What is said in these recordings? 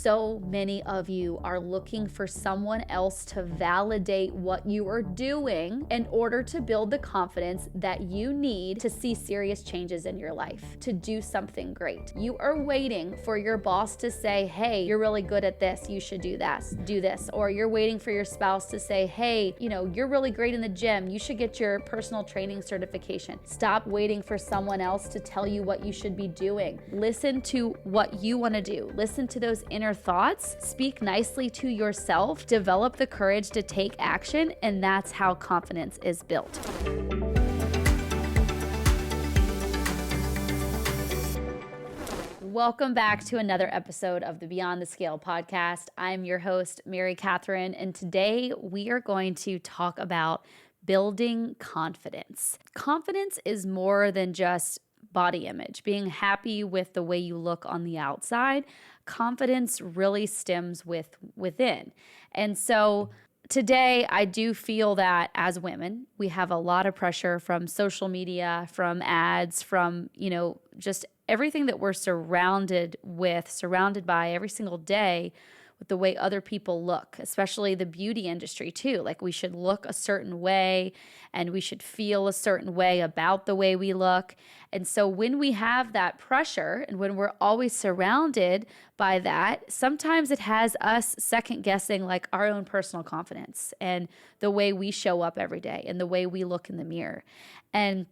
So many of you are looking for someone else to validate what you are doing in order to build the confidence that you need to see serious changes in your life, to do something great. You are waiting for your boss to say, hey, you're really good at this, you should do this. Or you're waiting for your spouse to say, hey, you're really great in the gym, you should get your personal training certification. Stop waiting for someone else to tell you what you should be doing. Listen to what you want to do. Listen to those inner thoughts. Speak nicely to yourself. Develop the courage to take action, and that's how confidence is built. Welcome back to another episode of the Beyond the Scale podcast. I'm your host, Mary Catherine, and today we are going to talk about building confidence. Confidence is more than just body image, being happy with the way you look on the outside. Confidence really stems within. And so today, I do feel that as women, we have a lot of pressure from social media, from ads, from, just everything that we're surrounded by every single day with the way other people look, especially the beauty industry too. Like we should look a certain way and we should feel a certain way about the way we look. And so when we have that pressure and when we're always surrounded by that, sometimes it has us second guessing like our own personal confidence and the way we show up every day and the way we look in the mirror. And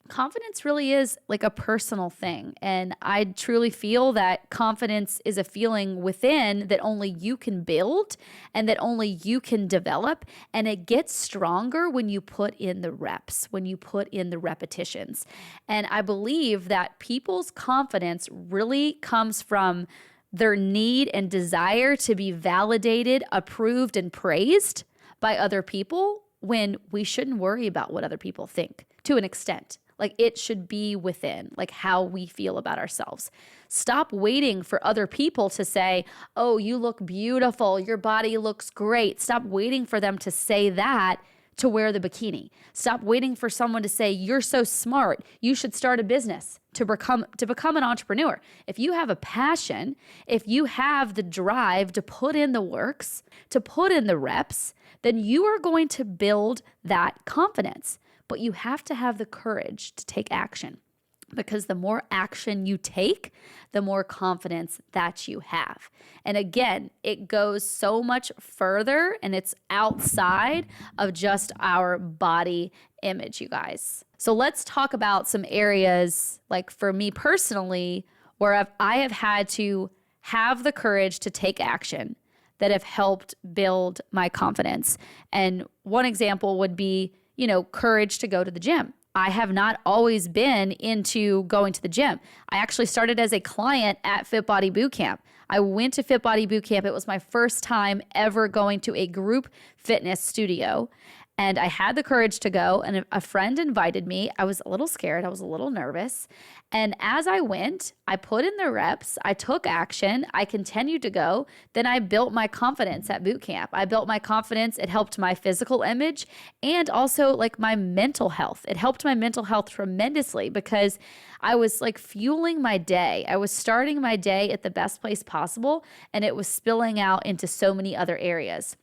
confidence really is like a personal thing. And I truly feel that confidence is a feeling within that only you can build and that only you can develop. And it gets stronger when you put in the reps, when you put in the repetitions. And I believe that people's confidence really comes from their need and desire to be validated, approved, and praised by other people when we shouldn't worry about what other people think to an extent. Like it should be within, like how we feel about ourselves. Stop waiting for other people to say, oh, you look beautiful, your body looks great. Stop waiting for them to say that to wear the bikini. Stop waiting for someone to say, you're so smart, you should start a business to become an entrepreneur. If you have a passion, if you have the drive to put in the works, to put in the reps, then you are going to build that confidence. But you have to have the courage to take action, because the more action you take, the more confidence that you have. And again, it goes so much further and it's outside of just our body image, you guys. So let's talk about some areas, like for me personally, where I have had to have the courage to take action that have helped build my confidence. And one example would be courage to go to the gym. I have not always been into going to the gym. I actually started as a client at Fit Body Bootcamp. I went to Fit Body Bootcamp. It was my first time ever going to a group fitness studio. And I had the courage to go, and a friend invited me. I was a little scared. I was a little nervous. And as I went, I put in the reps. I took action. I continued to go. Then I built my confidence at boot camp. I built my confidence. It helped my physical image and also like my mental health. It helped my mental health tremendously because I was like fueling my day. I was starting my day at the best place possible, and it was spilling out into so many other areas.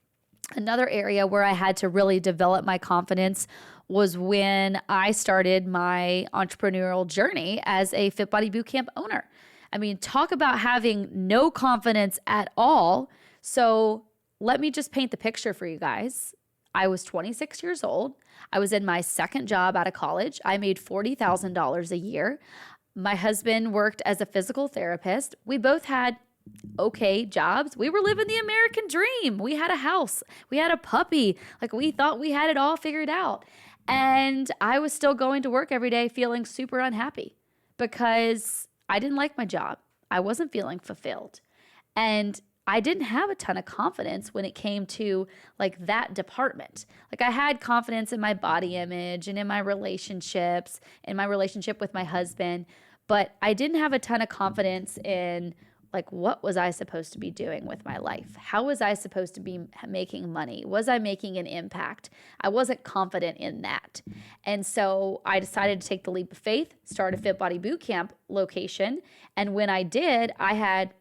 Another area where I had to really develop my confidence was when I started my entrepreneurial journey as a Fit Body Bootcamp owner. I mean, talk about having no confidence at all. So let me just paint the picture for you guys. I was 26 years old. I was in my second job out of college. I made $40,000 a year. My husband worked as a physical therapist. We both had okay jobs. We were living the American dream. We had a house. We had a puppy. Like we thought we had it all figured out. And I was still going to work every day feeling super unhappy because I didn't like my job. I wasn't feeling fulfilled. And I didn't have a ton of confidence when it came to like that department. Like I had confidence in my body image and in my relationships, in my relationship with my husband, but I didn't have a ton of confidence in like, what was I supposed to be doing with my life? How was I supposed to be making money? Was I making an impact? I wasn't confident in that. And so I decided to take the leap of faith, start a Fit Body Bootcamp location. And when I did, I had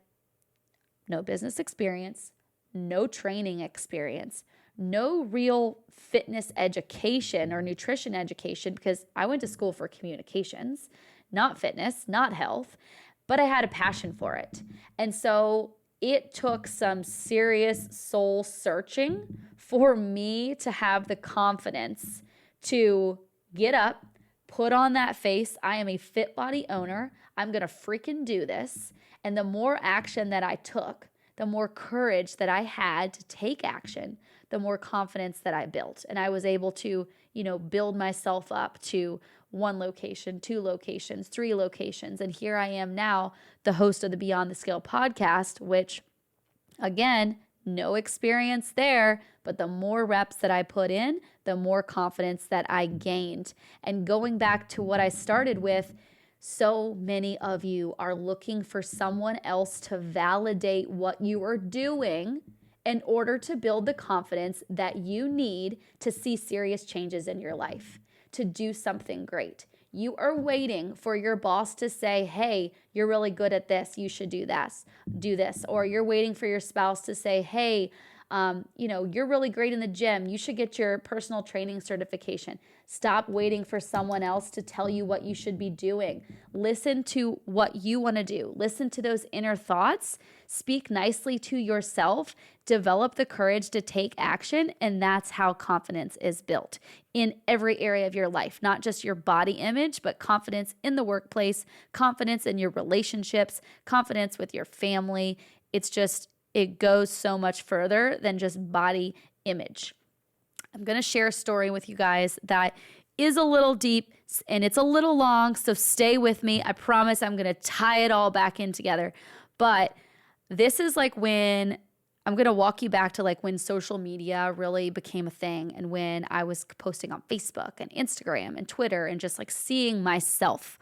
no business experience, no training experience, no real fitness education or nutrition education, because I went to school for communications, not fitness, not health, but I had a passion for it. And so it took some serious soul searching for me to have the confidence to get up, put on that face. I am a fit body owner. I'm going to freaking do this. And the more action that I took, the more courage that I had to take action, the more confidence that I built. And I was able to, build myself up to 1 location, 2 locations, 3 locations. And here I am now, the host of the Beyond the Scale podcast, which, again, no experience there, but the more reps that I put in, the more confidence that I gained. And going back to what I started with, so many of you are looking for someone else to validate what you are doing in order to build the confidence that you need to see serious changes in your life, to do something great. You are waiting for your boss to say, hey, you're really good at this, you should do this. Or you're waiting for your spouse to say, hey, you're really great in the gym, you should get your personal training certification. Stop waiting for someone else to tell you what you should be doing. Listen to what you want to do. Listen to those inner thoughts. Speak nicely to yourself. Develop the courage to take action. And that's how confidence is built in every area of your life, not just your body image, but confidence in the workplace, confidence in your relationships, confidence with your family. It goes so much further than just body image. I'm going to share a story with you guys that is a little deep and it's a little long, so stay with me. I promise I'm going to tie it all back in together. But this is like when I'm going to walk you back to like when social media really became a thing, and when I was posting on Facebook and Instagram and Twitter and just like seeing myself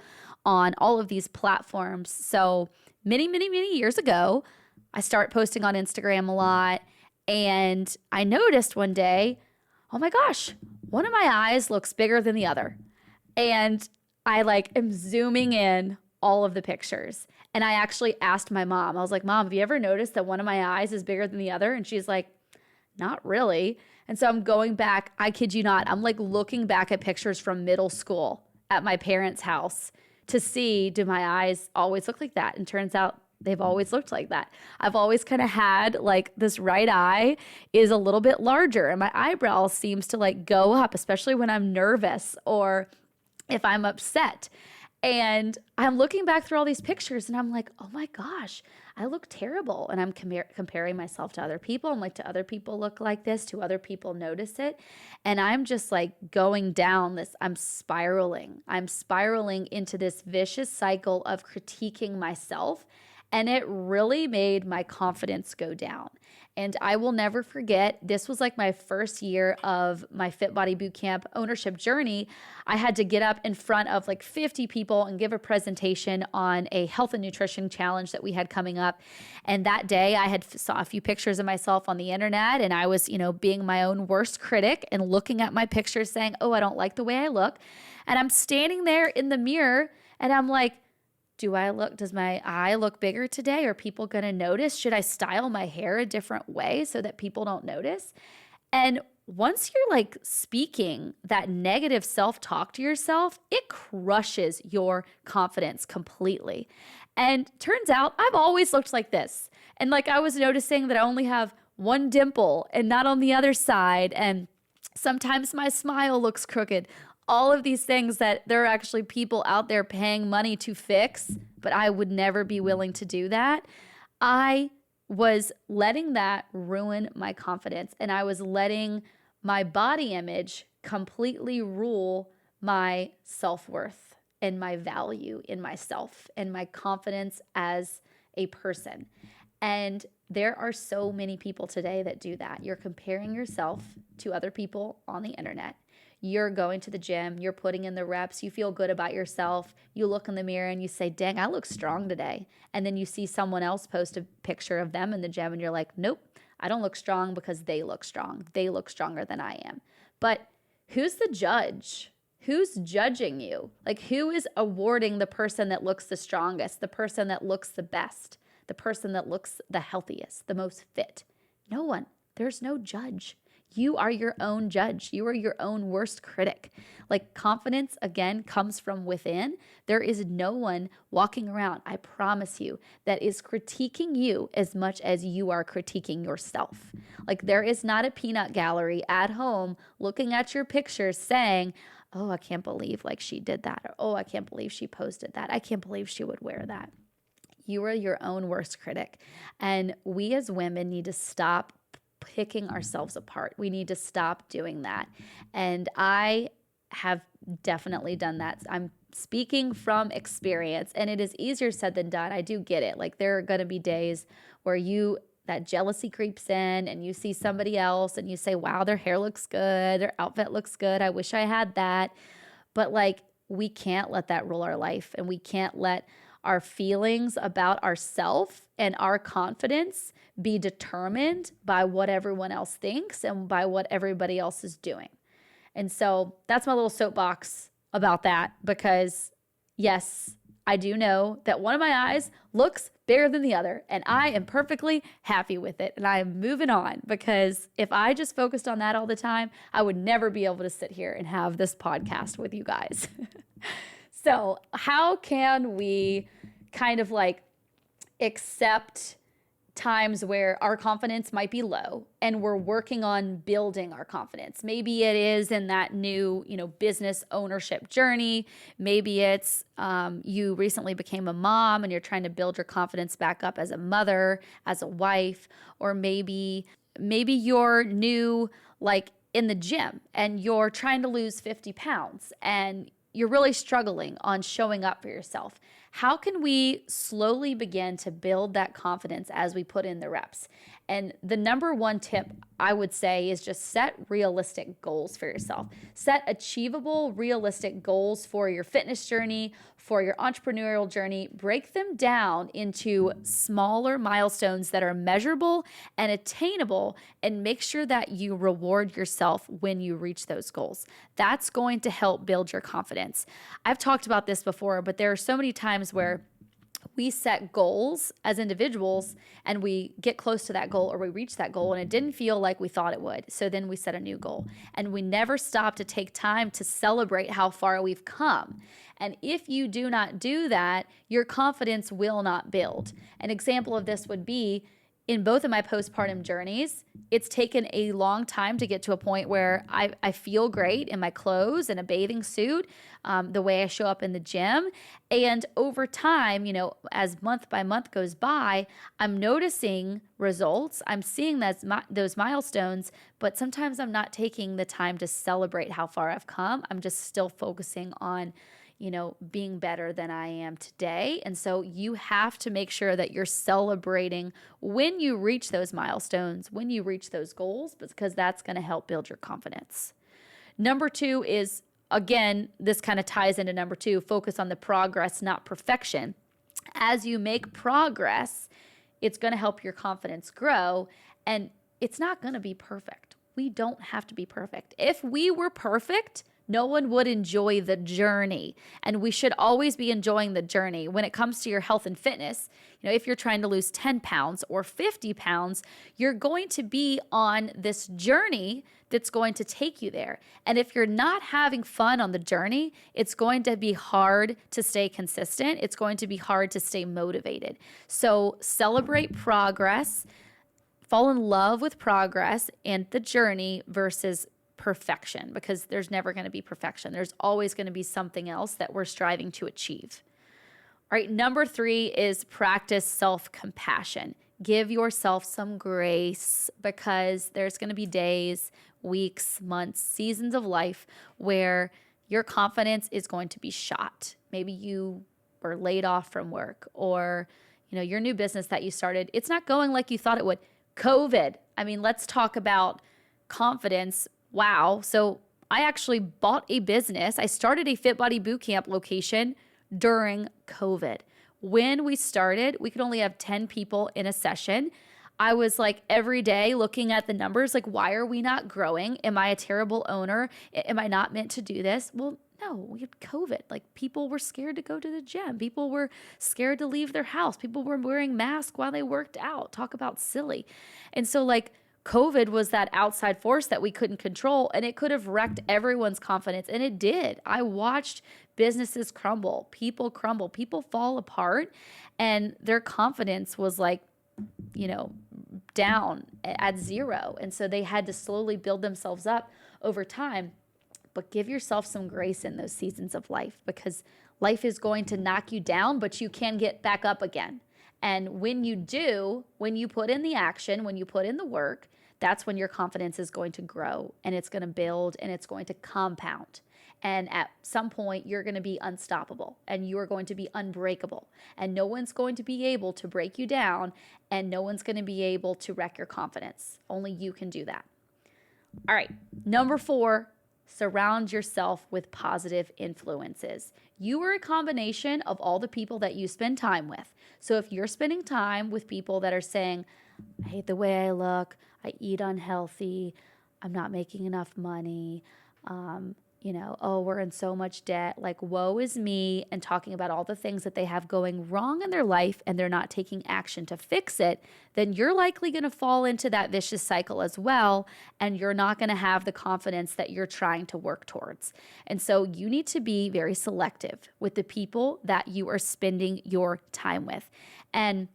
on all of these platforms. So many, many, many years ago, I started posting on Instagram a lot, and I noticed one day, oh my gosh, one of my eyes looks bigger than the other. And I am zooming in all of the pictures. And I actually asked my mom, I was like, Mom, have you ever noticed that one of my eyes is bigger than the other? And she's like, not really. And so I'm going back, I kid you not, I'm looking back at pictures from middle school at my parents' house to see, do my eyes always look like that? And turns out they've always looked like that. I've always kind of had this right eye is a little bit larger, and my eyebrow seems to go up, especially when I'm nervous or if I'm upset. And I'm looking back through all these pictures and I'm like, oh my gosh, I look terrible. And I'm comparing myself to other people. I'm like, do other people look like this? Do other people notice it? And I'm just going down this, I'm spiraling into this vicious cycle of critiquing myself. And it really made my confidence go down. And I will never forget, this was my first year of my Fit Body Bootcamp ownership journey. I had to get up in front of 50 people and give a presentation on a health and nutrition challenge that we had coming up. And that day I had saw a few pictures of myself on the internet, and I was, being my own worst critic and looking at my pictures saying, oh, I don't like the way I look. And I'm standing there in the mirror and I'm like, does my eye look bigger today? Are people going to notice? Should I style my hair a different way so that people don't notice? And once you're speaking that negative self-talk to yourself, it crushes your confidence completely. And turns out I've always looked like this. And I was noticing that I only have one dimple and not on the other side. And sometimes my smile looks crooked. All of these things that there are actually people out there paying money to fix, but I would never be willing to do that. I was letting that ruin my confidence, and I was letting my body image completely rule my self-worth and my value in myself and my confidence as a person. And there are so many people today that do that. You're comparing yourself to other people on the internet. You're going to the gym, you're putting in the reps, you feel good about yourself, you look in the mirror and you say, dang, I look strong today. And then you see someone else post a picture of them in the gym and you're like, nope, I don't look strong because they look strong. They look stronger than I am. But who's the judge? Who's judging you? Who is awarding the person that looks the strongest, the person that looks the best? the person that looks the healthiest, the most fit? No one. There's no judge. You are your own judge. You are your own worst critic. Like confidence, again, comes from within. There is no one walking around, I promise you, that is critiquing you as much as you are critiquing yourself. Like there is not a peanut gallery at home looking at your pictures saying, oh, I can't believe like she did that. Or, oh, I can't believe she posted that. I can't believe she would wear that. You are your own worst critic. And we as women need to stop picking ourselves apart. We need to stop doing that. And I have definitely done that. I'm speaking from experience, and it is easier said than done. I do get it. Like there are going to be days where that jealousy creeps in and you see somebody else and you say, wow, their hair looks good, their outfit looks good. I wish I had that. But like, we can't let that rule our life, and we can't let our feelings about ourselves and our confidence be determined by what everyone else thinks and by what everybody else is doing. And so that's my little soapbox about that, because yes, I do know that one of my eyes looks bigger than the other, and I am perfectly happy with it. And I am moving on, because if I just focused on that all the time, I would never be able to sit here and have this podcast with you guys. So how can we kind of like accept times where our confidence might be low and we're working on building our confidence? Maybe it is in that new, business ownership journey. Maybe it's you recently became a mom and you're trying to build your confidence back up as a mother, as a wife, or maybe you're new, like in the gym, and you're trying to lose 50 pounds and you're really struggling on showing up for yourself. How can we slowly begin to build that confidence as we put in the reps? And the number one tip I would say is just set realistic goals for yourself. Set achievable, realistic goals for your fitness journey, for your entrepreneurial journey. Break them down into smaller milestones that are measurable and attainable, and make sure that you reward yourself when you reach those goals. That's going to help build your confidence. I've talked about this before, but there are so many times where we set goals as individuals and we get close to that goal, or we reach that goal and it didn't feel like we thought it would. So then we set a new goal, and we never stop to take time to celebrate how far we've come. And if you do not do that, your confidence will not build. An example of this would be in both of my postpartum journeys, it's taken a long time to get to a point where I feel great in my clothes and a bathing suit, the way I show up in the gym. And over time, as month by month goes by, I'm noticing results. I'm seeing those milestones, but sometimes I'm not taking the time to celebrate how far I've come. I'm just still focusing on being better than I am today. And so you have to make sure that you're celebrating when you reach those milestones, when you reach those goals, because that's going to help build your confidence. Number 2 is, again, this kind of ties into number 2, focus on the progress, not perfection. As you make progress, it's going to help your confidence grow, and it's not going to be perfect. We don't have to be perfect. If we were perfect, no one would enjoy the journey, and we should always be enjoying the journey. When it comes to your health and fitness, if you're trying to lose 10 pounds or 50 pounds, you're going to be on this journey that's going to take you there. And if you're not having fun on the journey, it's going to be hard to stay consistent. It's going to be hard to stay motivated. So celebrate progress, fall in love with progress and the journey versus perfection, because there's never going to be perfection. There's always going to be something else that we're striving to achieve. All right, number 3 is practice self-compassion. Give yourself some grace, because there's going to be days, weeks, months, seasons of life where your confidence is going to be shot. Maybe you were laid off from work, or your new business that you started, it's not going like you thought it would. COVID. Let's talk about confidence. Wow. So I actually bought a business. I started a Fit Body Bootcamp location during COVID. When we started, we could only have 10 people in a session. I was like every day looking at the numbers, like, why are we not growing? Am I a terrible owner? Am I not meant to do this? Well, No, we had COVID. Like, people were scared to go to the gym. People were scared to leave their house. People were wearing masks while they worked out. Talk about silly. And so like COVID was that outside force that we couldn't control, and it could have wrecked everyone's confidence. And it did. I watched businesses crumble, people fall apart, and their confidence was like, down at zero. And so they had to slowly build themselves up over time. But give yourself some grace in those seasons of life, because life is going to knock you down, but you can get back up again. And when you do, when you put in the action, when you put in the work, that's when your confidence is going to grow, and it's going to build, and it's going to compound. And at some point, you're going to be unstoppable, and you are going to be unbreakable, and no one's going to be able to break you down, and no one's going to be able to wreck your confidence. Only you can do that. All right, number 4, surround yourself with positive influences. You are a combination of all the people that you spend time with. So if you're spending time with people that are saying, I hate the way I look, I eat unhealthy, I'm not making enough money, oh, we're in so much debt, like woe is me, and talking about all the things that they have going wrong in their life, and they're not taking action to fix it, then you're likely going to fall into that vicious cycle as well, and you're not going to have the confidence that you're trying to work towards. And so you need to be very selective with the people that you are spending your time with. And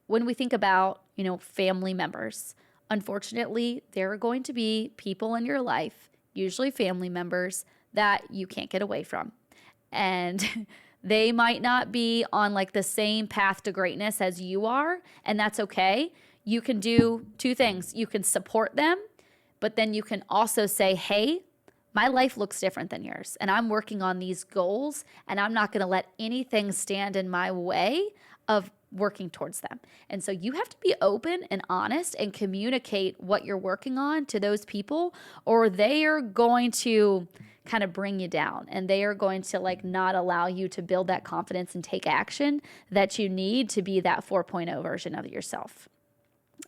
when we think about, family members, unfortunately, there are going to be people in your life, usually family members, that you can't get away from. And they might not be on like the same path to greatness as you are, and that's okay. You can do 2 things. You can support them, but then you can also say, hey, my life looks different than yours, and I'm working on these goals, and I'm not going to let anything stand in my way of working towards them. And so you have to be open and honest and communicate what you're working on to those people, or they are going to kind of bring you down, and they are going to like not allow you to build that confidence and take action that you need to be that 4.0 version of yourself.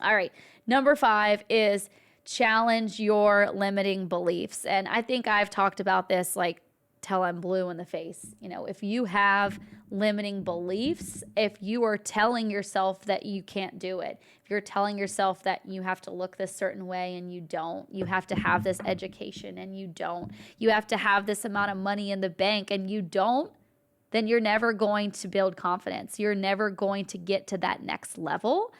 All right. Number 5 is challenge your limiting beliefs. And I think I've talked about this like till I'm blue in the face. If you have limiting beliefs, if you are telling yourself that you can't do it, if you're telling yourself that you have to look this certain way and you don't, you have to have this education and you don't, you have to have this amount of money in the bank and you don't, then you're never going to build confidence. You're never going to get to that next level.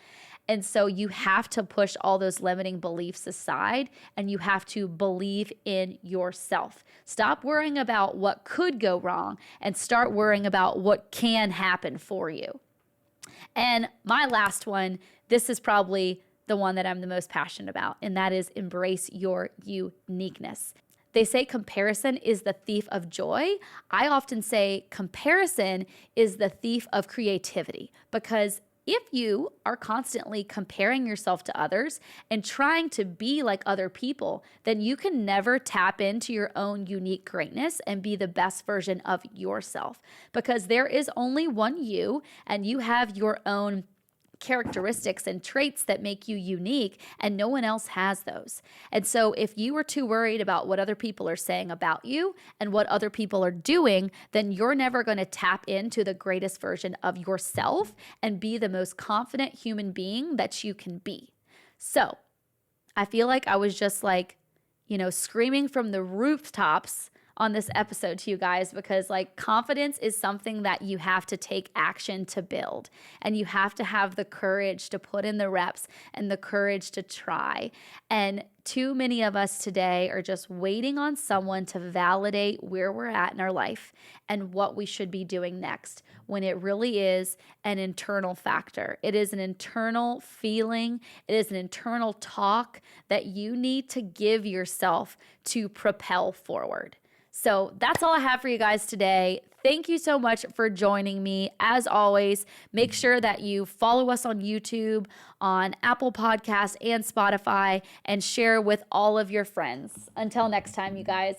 And so you have to push all those limiting beliefs aside, and you have to believe in yourself. Stop worrying about what could go wrong and start worrying about what can happen for you. And my last one, this is probably the one that I'm the most passionate about, and that is embrace your uniqueness. They say comparison is the thief of joy. I often say comparison is the thief of creativity, because if you are constantly comparing yourself to others and trying to be like other people, then you can never tap into your own unique greatness and be the best version of yourself, because there is only one you, and you have your own characteristics and traits that make you unique, and no one else has those. And so if you are too worried about what other people are saying about you and what other people are doing, then you're never going to tap into the greatest version of yourself and be the most confident human being that you can be. So I feel like I was just like, screaming from the rooftops on this episode to you guys, because like confidence is something that you have to take action to build, and you have to have the courage to put in the reps and the courage to try. And too many of us today are just waiting on someone to validate where we're at in our life and what we should be doing next, when it really is an internal factor. It is an internal feeling. It is an internal talk that you need to give yourself to propel forward. So that's all I have for you guys today. Thank you so much for joining me. As always, make sure that you follow us on YouTube, on Apple Podcasts, and Spotify, and share with all of your friends. Until next time, you guys.